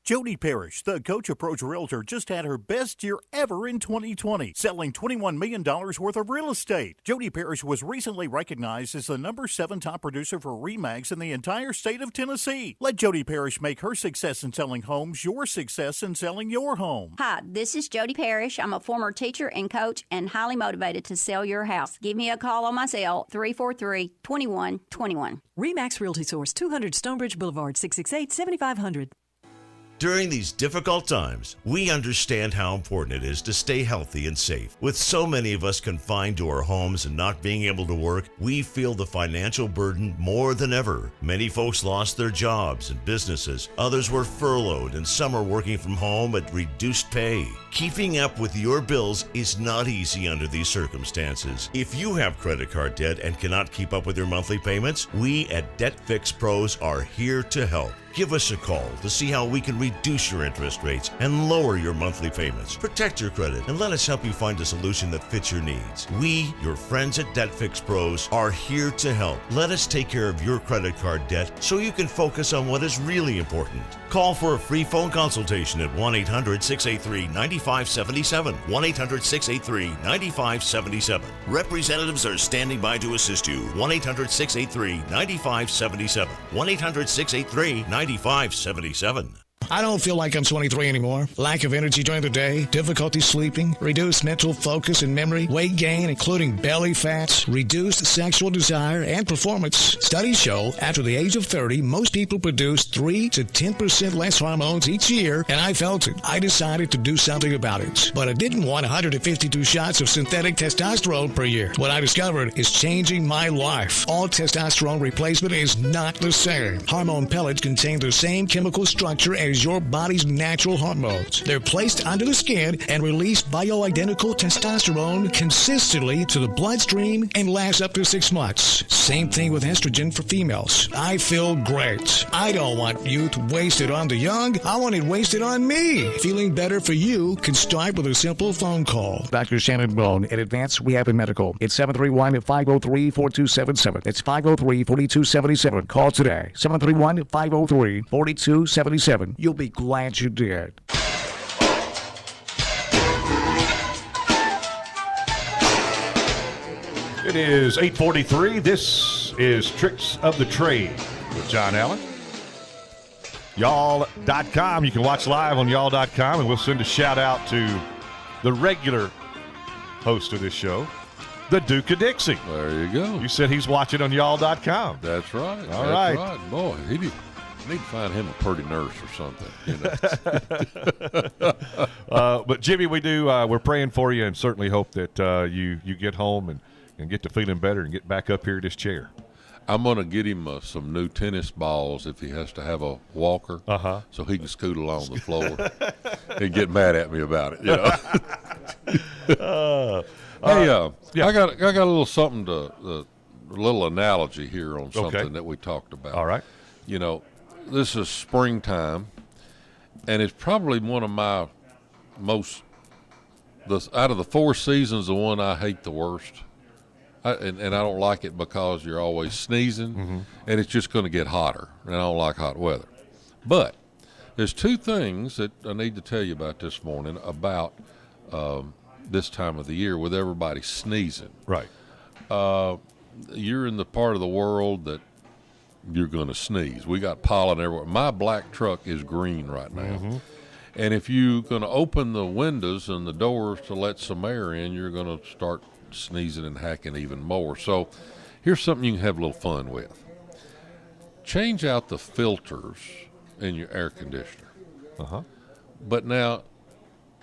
Jody Parrish, the Coach Approach Realtor, just had her best year ever in 2020, selling $21 million worth of real estate. Jody Parrish was recently recognized as the number 7 top producer for RE/MAX in the entire state of Tennessee. Let Jody Parrish make her success in selling homes your success in selling your home. Hi, this is Jody Parrish. I'm a former teacher and coach and highly motivated to sell your house. Give me a call on my cell, 343-2121. RE/MAX Realty Source, 200 Stonebridge Boulevard, 668-7500. During these difficult times, we understand how important it is to stay healthy and safe. With so many of us confined to our homes and not being able to work, we feel the financial burden more than ever. Many folks lost their jobs and businesses. Others were furloughed, and some are working from home at reduced pay. Keeping up with your bills is not easy under these circumstances. If you have credit card debt and cannot keep up with your monthly payments, we at Debt Fix Pros are here to help. Give us a call to see how we can reduce your interest rates and lower your monthly payments. Protect your credit and let us help you find a solution that fits your needs. We, your friends at Debt Fix Pros, are here to help. Let us take care of your credit card debt so you can focus on what is really important. Call for a free phone consultation at 1-800-683-9577. 1-800-683-9577. Representatives are standing by to assist you. 1-800-683-9577. 1-800-683-9577. I don't feel like I'm 23 anymore. Lack of energy during the day, difficulty sleeping, reduced mental focus and memory, weight gain, including belly fats, reduced sexual desire, and performance. Studies show after the age of 30, most people produce 3 to 10% less hormones each year, and I felt it. I decided to do something about it. But I didn't want 152 shots of synthetic testosterone per year. What I discovered is changing my life. All testosterone replacement is not the same. Hormone pellets contain the same chemical structure as your body's natural hormones. They're placed under the skin and release bioidentical testosterone consistently to the bloodstream and last up to 6 months. Same thing with estrogen for females. I feel great. I don't want youth wasted on the young. I want it wasted on me. Feeling better for you can start with a simple phone call. Dr. Shannon Bone at Advanced Rehab and Medical. It's 731-503-4277. It's 503-4277. Call today. 731-503-4277. You'll be glad you did. It is 8:43. This is Tricks of the Trade with John Allen. Y'all.com. You can watch live on y'all.com, and we'll send a shout out to the regular host of this show, the Duke of Dixie. There you go. You said he's watching on y'all.com. That's right. All right. Boy, he need to find him a pretty nurse or something. You know? But Jimmy, we're praying for you, and certainly hope that you get home and get to feeling better and get back up here in this chair. I'm going to get him some new tennis balls if he has to have a walker, so he can scoot along the floor and get mad at me about it. You know. I got a little something a little analogy here on something that we talked about. All right. You know, this is springtime, and it's probably one of my out of the 4 seasons, the one I hate the worst. And I don't like it because you're always sneezing, and it's just going to get hotter, and I don't like hot weather. But there's 2 things that I need to tell you about this morning about this time of the year with everybody sneezing. Right. You're in the part of the world that you're going to sneeze. We got pollen everywhere. My black truck is green right now. And if you're going to open the windows and the doors to let some air in, you're going to start sneezing and hacking even more. So here's something you can have a little fun with. Change out the filters in your air conditioner. But now,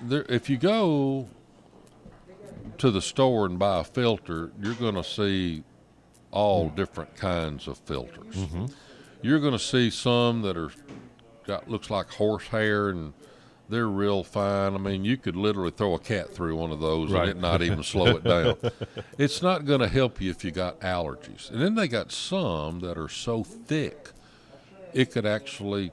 if you go to the store and buy a filter, you're going to see all different kinds of filters. You're going to see some that looks like horsehair, and they're real fine. I mean, you could literally throw a cat through one of those and it not even slow it down. It's not going to help you if you got allergies. And then they got some that are so thick, it could actually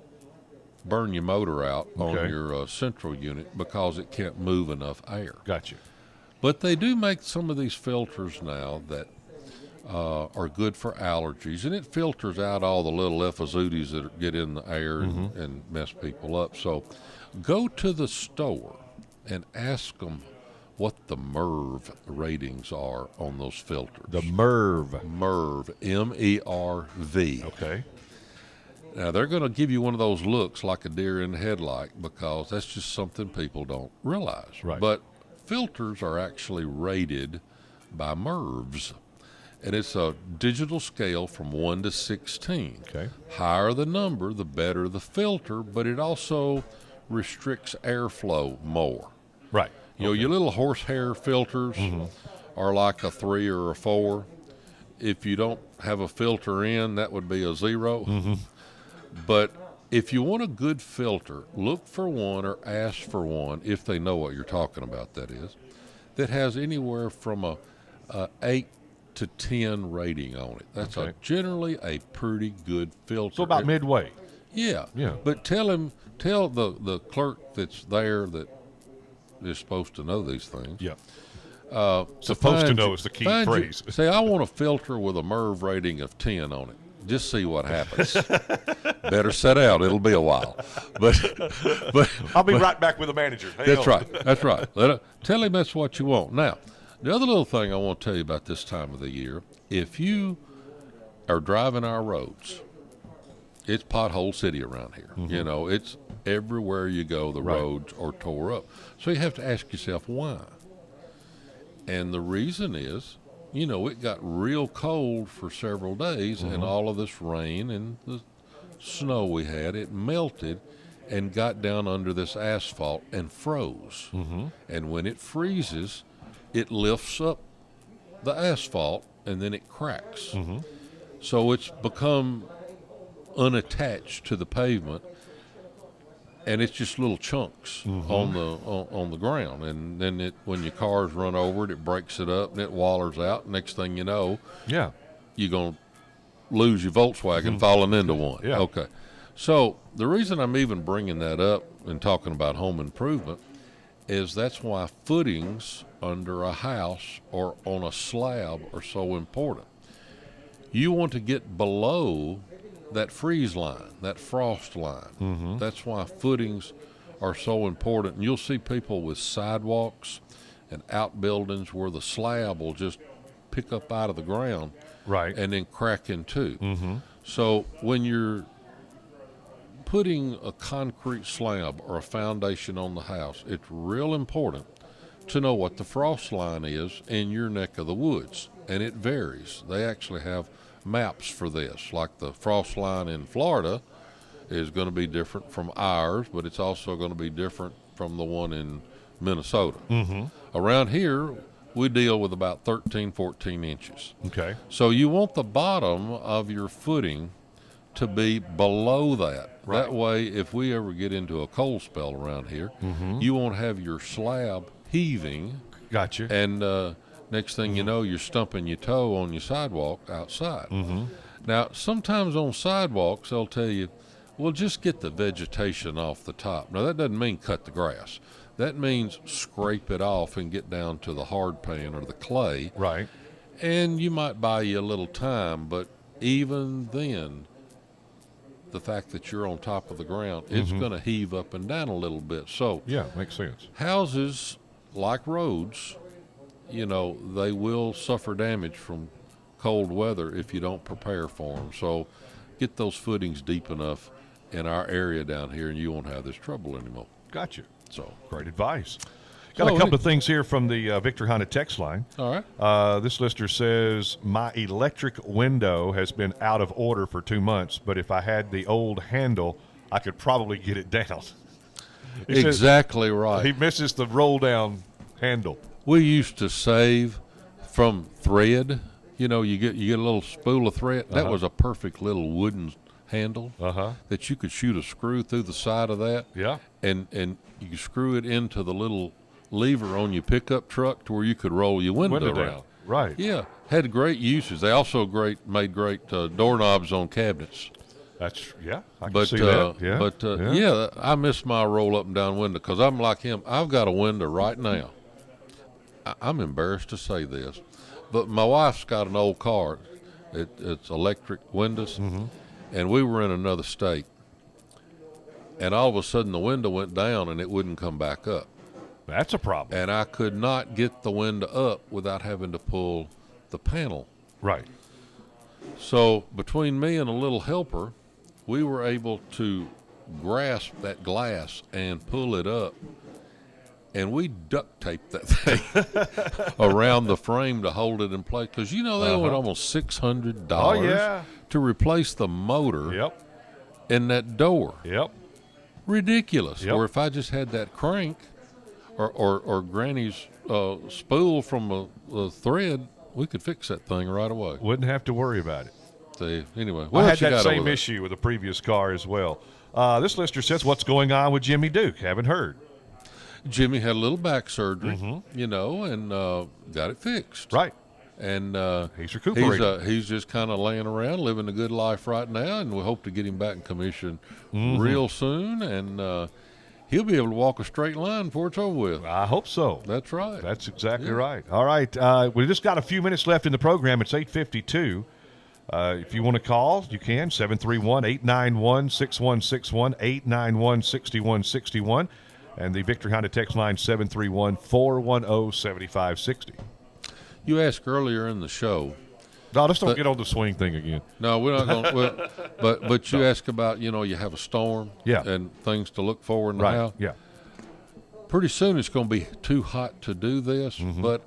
burn your motor out on your central unit because it can't move enough air. Gotcha. But they do make some of these filters now that are good for allergies, and it filters out all the little epizooties that get in the air and mess people up. So go to the store and ask them what the MERV ratings are on those filters. The MERV. MERV, M-E-R-V. Okay. Now, they're going to give you one of those looks like a deer in the headlight because that's just something people don't realize. Right. But filters are actually rated by MERVs, and it's a digital scale from 1 to 16. Okay. Higher the number, the better the filter, but it also restricts airflow more. Right. You know, your little horsehair filters are like a 3 or a 4. If you don't have a filter in, that would be a 0. But if you want a good filter, look for one or ask for one, if they know what you're talking about, that is, that has anywhere from a 8 to 10 rating on it. That's generally a pretty good filter. So about midway. Yeah. Yeah. But tell the clerk that's there that is supposed to know these things. Yeah. Supposed to know is the key phrase. Say, I want a filter with a MERV rating of 10 on it. Just see what happens. Better set out. It'll be a while. But I'll be right back with the manager. That's right. That's right. Tell him that's what you want. Now, the other little thing I want to tell you about this time of the year, if you are driving our roads, it's pothole city around here. You know, it's everywhere you go, the roads are tore up. So you have to ask yourself why. And the reason is, you know, it got real cold for several days, and all of this rain and the snow we had, it melted and got down under this asphalt and froze. And when it freezes, it lifts up the asphalt and then it cracks. So it's become unattached to the pavement, and it's just little chunks on the ground. And then when your cars run over it, it breaks it up and it wallers out. Next thing you know, you're going to lose your Volkswagen falling into one. Okay. So the reason I'm even bringing that up and talking about home improvement is that's why footings under a house or on a slab are so important. You want to get below that freeze line, that frost line. That's why footings are so important. And you'll see people with sidewalks and outbuildings where the slab will just pick up out of the ground and then crack in two. So when you're putting a concrete slab or a foundation on the house, it's real important to know what the frost line is in your neck of the woods, and it varies. They actually have maps for this, like the frost line in Florida is going to be different from ours, but it's also going to be different from the one in Minnesota. Around here, we deal with about 13, 14 inches. Okay. So you want the bottom of your footing to be below that. That way, if we ever get into a cold spell around here, you won't have your slab heaving. Gotcha. And next thing you know, you're stumping your toe on your sidewalk outside. Now, sometimes on sidewalks, they'll tell you, well, just get the vegetation off the top. Now, that doesn't mean cut the grass. That means scrape it off and get down to the hard pan or the clay. Right. And you might buy you a little time, but even then, the fact that you're on top of the ground, it's going to heave up and down a little bit. So yeah, makes sense. Houses, like roads, you know, they will suffer damage from cold weather if you don't prepare for them. So get those footings deep enough in our area down here, and you won't have this trouble anymore. Gotcha. So great advice. Got a couple of things here from the Victor Honda text line. All right. This listener says, my electric window has been out of order for 2 months, but if I had the old handle, I could probably get it down. Exactly right. He misses the roll-down handle. We used to save from thread. You know, you get a little spool of thread. That was a perfect little wooden handle that you could shoot a screw through the side of that. Yeah. And you screw it into the little lever on your pickup truck to where you could roll your window around. Down. Right. Yeah. Had great uses. They also made great doorknobs on cabinets. I can see that. Yeah. But I miss my roll up and down window because I'm like him. I've got a window right now. I'm embarrassed to say this, but my wife's got an old car. It's electric windows, and we were in another state, and all of a sudden the window went down and it wouldn't come back up. That's a problem. And I could not get the window up without having to pull the panel. Right. So between me and a little helper, we were able to grasp that glass and pull it up, and we duct taped that thing around the frame to hold it in place. Because, you know, they went almost $600 to replace the motor in that door. Yep. Ridiculous. Yep. Or if I just had that crank or Granny's spool from a thread, we could fix that thing right away. Wouldn't have to worry about it. Anyway, I had that same issue with a previous car as well. This listener says, what's going on with Jimmy Duke? Haven't heard. Jimmy had a little back surgery, you know, and got it fixed. Right. And he's recuperating. He's just kind of laying around, living a good life right now, and we hope to get him back in commission real soon. And he'll be able to walk a straight line before it's over with. I hope so. That's right. That's exactly right. All right. We just got a few minutes left in the program. It's 8:52. If you want to call, you can. 731-891-6161, 891-6161. And the Victor Honda text line, 731-410-7560. You asked earlier in the show. No, let's don't get on the swing thing again. No, we're not going to. But you ask about, you know, you have a storm and things to look for in the house. Yeah. Pretty soon it's going to be too hot to do this, but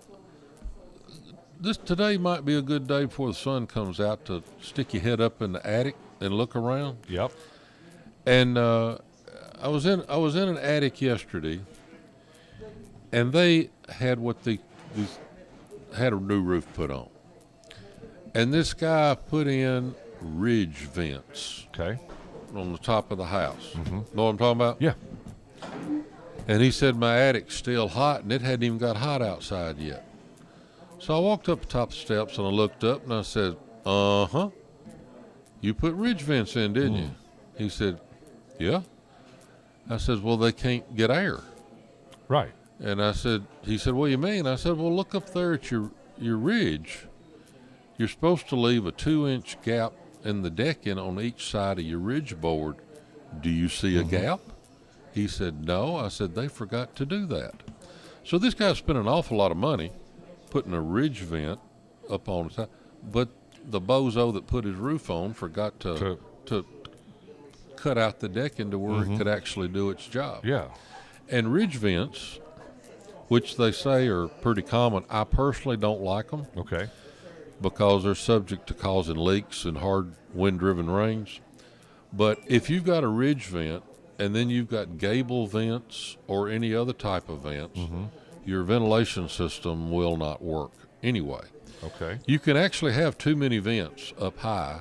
today might be a good day before the sun comes out to stick your head up in the attic and look around. Yep. And I was in an attic yesterday, and they had had a new roof put on, and this guy put in ridge vents. Okay. On the top of the house. Know what I'm talking about? Yeah. And he said my attic's still hot, and it hadn't even got hot outside yet. So I walked up the top of the steps, and I looked up, and I said, you put ridge vents in, didn't you? He said, yeah. I said, well, they can't get air. Right. And he said, what do you mean? I said, well, look up there at your ridge. You're supposed to leave a 2-inch gap in the decking on each side of your ridge board. Do you see a gap? He said, no. I said, they forgot to do that. So this guy spent an awful lot of money putting a ridge vent up on the side, but the bozo that put his roof on forgot to cut out the decking to where it could actually do its job. Yeah. And ridge vents, which they say are pretty common, I personally don't like them. Okay. Because they're subject to causing leaks and hard wind-driven rains. But if you've got a ridge vent and then you've got gable vents or any other type of vents, your ventilation system will not work anyway. Okay. You can actually have too many vents up high,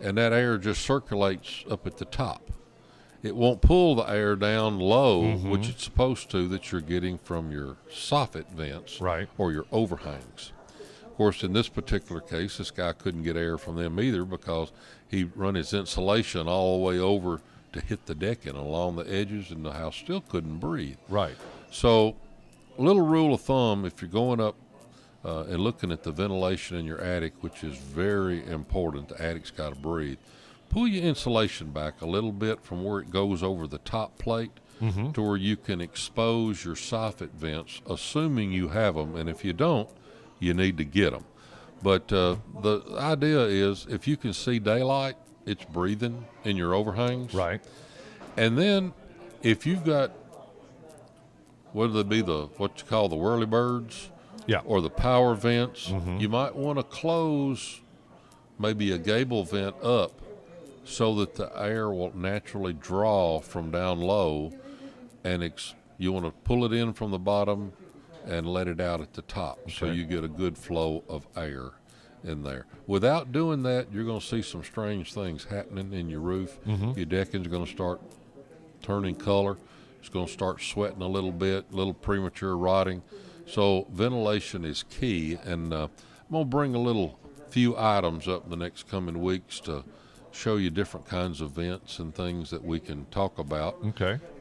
and that air just circulates up at the top. It won't pull the air down low, which it's supposed to, that you're getting from your soffit vents or your overhangs. Of course, in this particular case, this guy couldn't get air from them either because he run his insulation all the way over to hit the decking along the edges, and the house still couldn't breathe. Right. So, a little rule of thumb, if you're going up and looking at the ventilation in your attic, which is very important, the attic's got to breathe, pull your insulation back a little bit from where it goes over the top plate to where you can expose your soffit vents, assuming you have them, and if you don't, you need to get them. But the idea is if you can see daylight, it's breathing in your overhangs. Right. And then if you've got whether they be what you call the whirlybirds, or the power vents, you might want to close maybe a gable vent up so that the air will naturally draw from down low, and you want to pull it in from the bottom and let it out at the top, so you get a good flow of air in there. Without doing that, you're going to see some strange things happening in your roof. Your decking's going to start turning color. It's going to start sweating a little bit, a little premature rotting. So ventilation is key, and I'm going to bring a few items up in the next coming weeks to show you different kinds of vents and things that we can talk about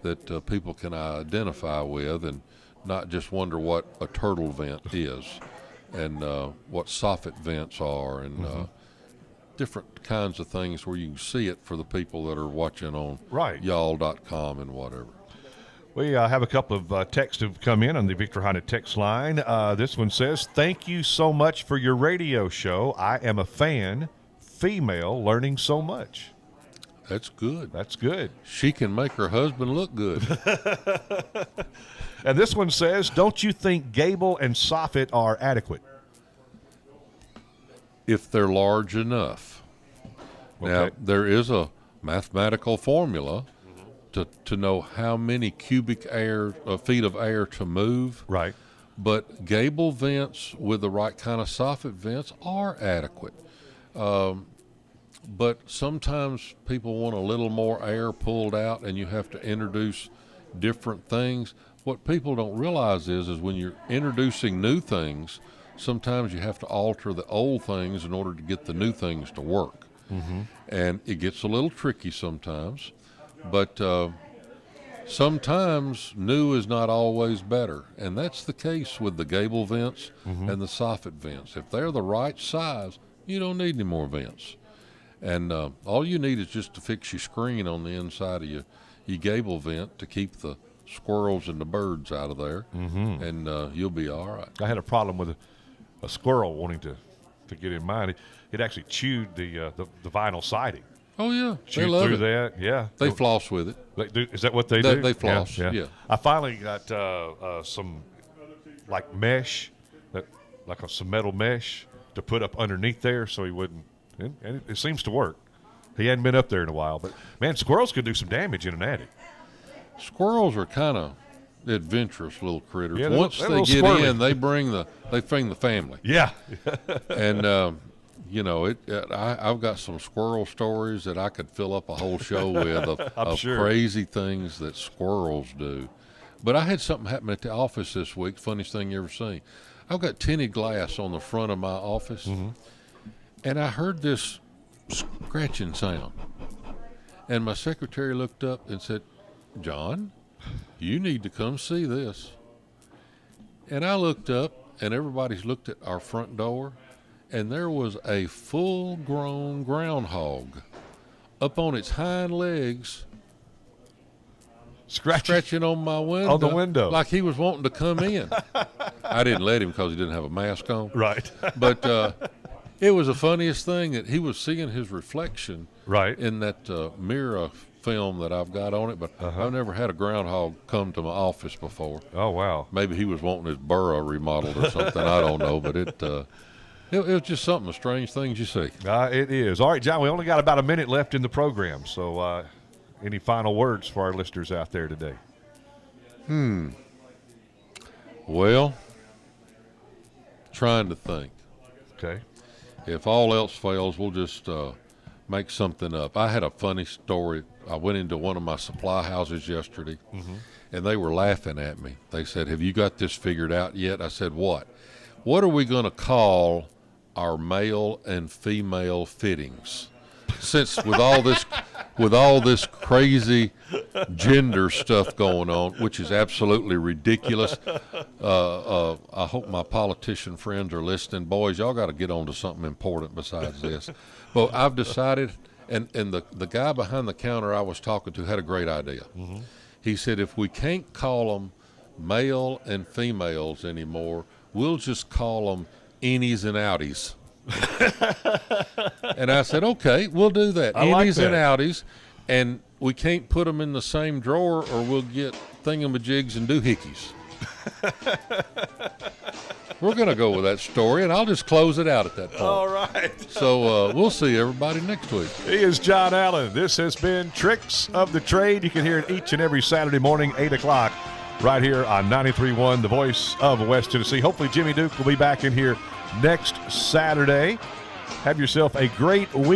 that people can identify with and not just wonder what a turtle vent is and what soffit vents are and different kinds of things where you can see it for the people that are watching on y'all.com and whatever. We have a couple of texts have come in on the Victor Honda text line. This one says, "Thank you so much for your radio show. I am a fan, female, learning so much." That's good. That's good. She can make her husband look good. And this one says, "Don't you think gable and soffit are adequate?" If they're large enough. Now, there is a mathematical formula to know how many cubic feet of air to move. Right. But gable vents with the right kind of soffit vents are adequate. But sometimes people want a little more air pulled out, and you have to introduce different things. What people don't realize is when you're introducing new things, sometimes you have to alter the old things in order to get the new things to work. And it gets a little tricky sometimes. But sometimes new is not always better, and that's the case with the gable vents and the soffit vents. If they're the right size, you don't need any more vents. And all you need is just to fix your screen on the inside of your gable vent to keep the squirrels and the birds out of there, and you'll be all right. I had a problem with a squirrel wanting to get in mine. It actually chewed the vinyl siding. Oh, yeah. Chewed they love through it. that, yeah. They floss with it. They do, is that what they do? They floss, yeah. I finally got some, like, mesh, some metal mesh to put up underneath there so he wouldn't, and it seems to work. He hadn't been up there in a while. But, man, squirrels could do some damage in an attic. Squirrels are kind of adventurous little critters. Yeah, Once they get in, they bring the family. Yeah. And, you know, I've got some squirrel stories that I could fill up a whole show with of sure. crazy things that squirrels do. But I had something happen at the office this week, funniest thing you ever seen. I've got tinted glass on the front of my office, and I heard this scratching sound. And my secretary looked up and said, "John, you need to come see this." And I looked up, and everybody's looked at our front door, and there was a full-grown groundhog up on its hind legs scratching on my window. On the window. Like he was wanting to come in. I didn't let him because he didn't have a mask on. Right. But it was the funniest thing that he was seeing his reflection in that mirror film that I've got on it, but I've never had a groundhog come to my office before. Oh, wow. Maybe he was wanting his burrow remodeled or something. I don't know, but it was just something, the strange things you see. It is. All right, John, we only got about a minute left in the program, so any final words for our listeners out there today? Well, trying to think. Okay. If all else fails, we'll just make something up. I had a funny story. I went into one of my supply houses yesterday, and they were laughing at me. They said, "Have you got this figured out yet?" I said, "What? What are we going to call our male and female fittings? Since with all this crazy gender stuff going on, which is absolutely ridiculous. I hope my politician friends are listening. Boys, y'all got to get on to something important besides this." But I've decided, and the guy behind the counter I was talking to had a great idea. He said, if we can't call them male and females anymore, we'll just call them innies and outies. And I said, okay, we'll do that. Innies and outies. And we can't put them in the same drawer or we'll get thingamajigs and doohickeys. We're going to go with that story, and I'll just close it out at that point. All right. So we'll see everybody next week. He is John Allen. This has been Tricks of the Trade. You can hear it each and every Saturday morning, 8 o'clock, right here on 93.1, the voice of West Tennessee. Hopefully Jimmy Duke will be back in here next Saturday. Have yourself a great week.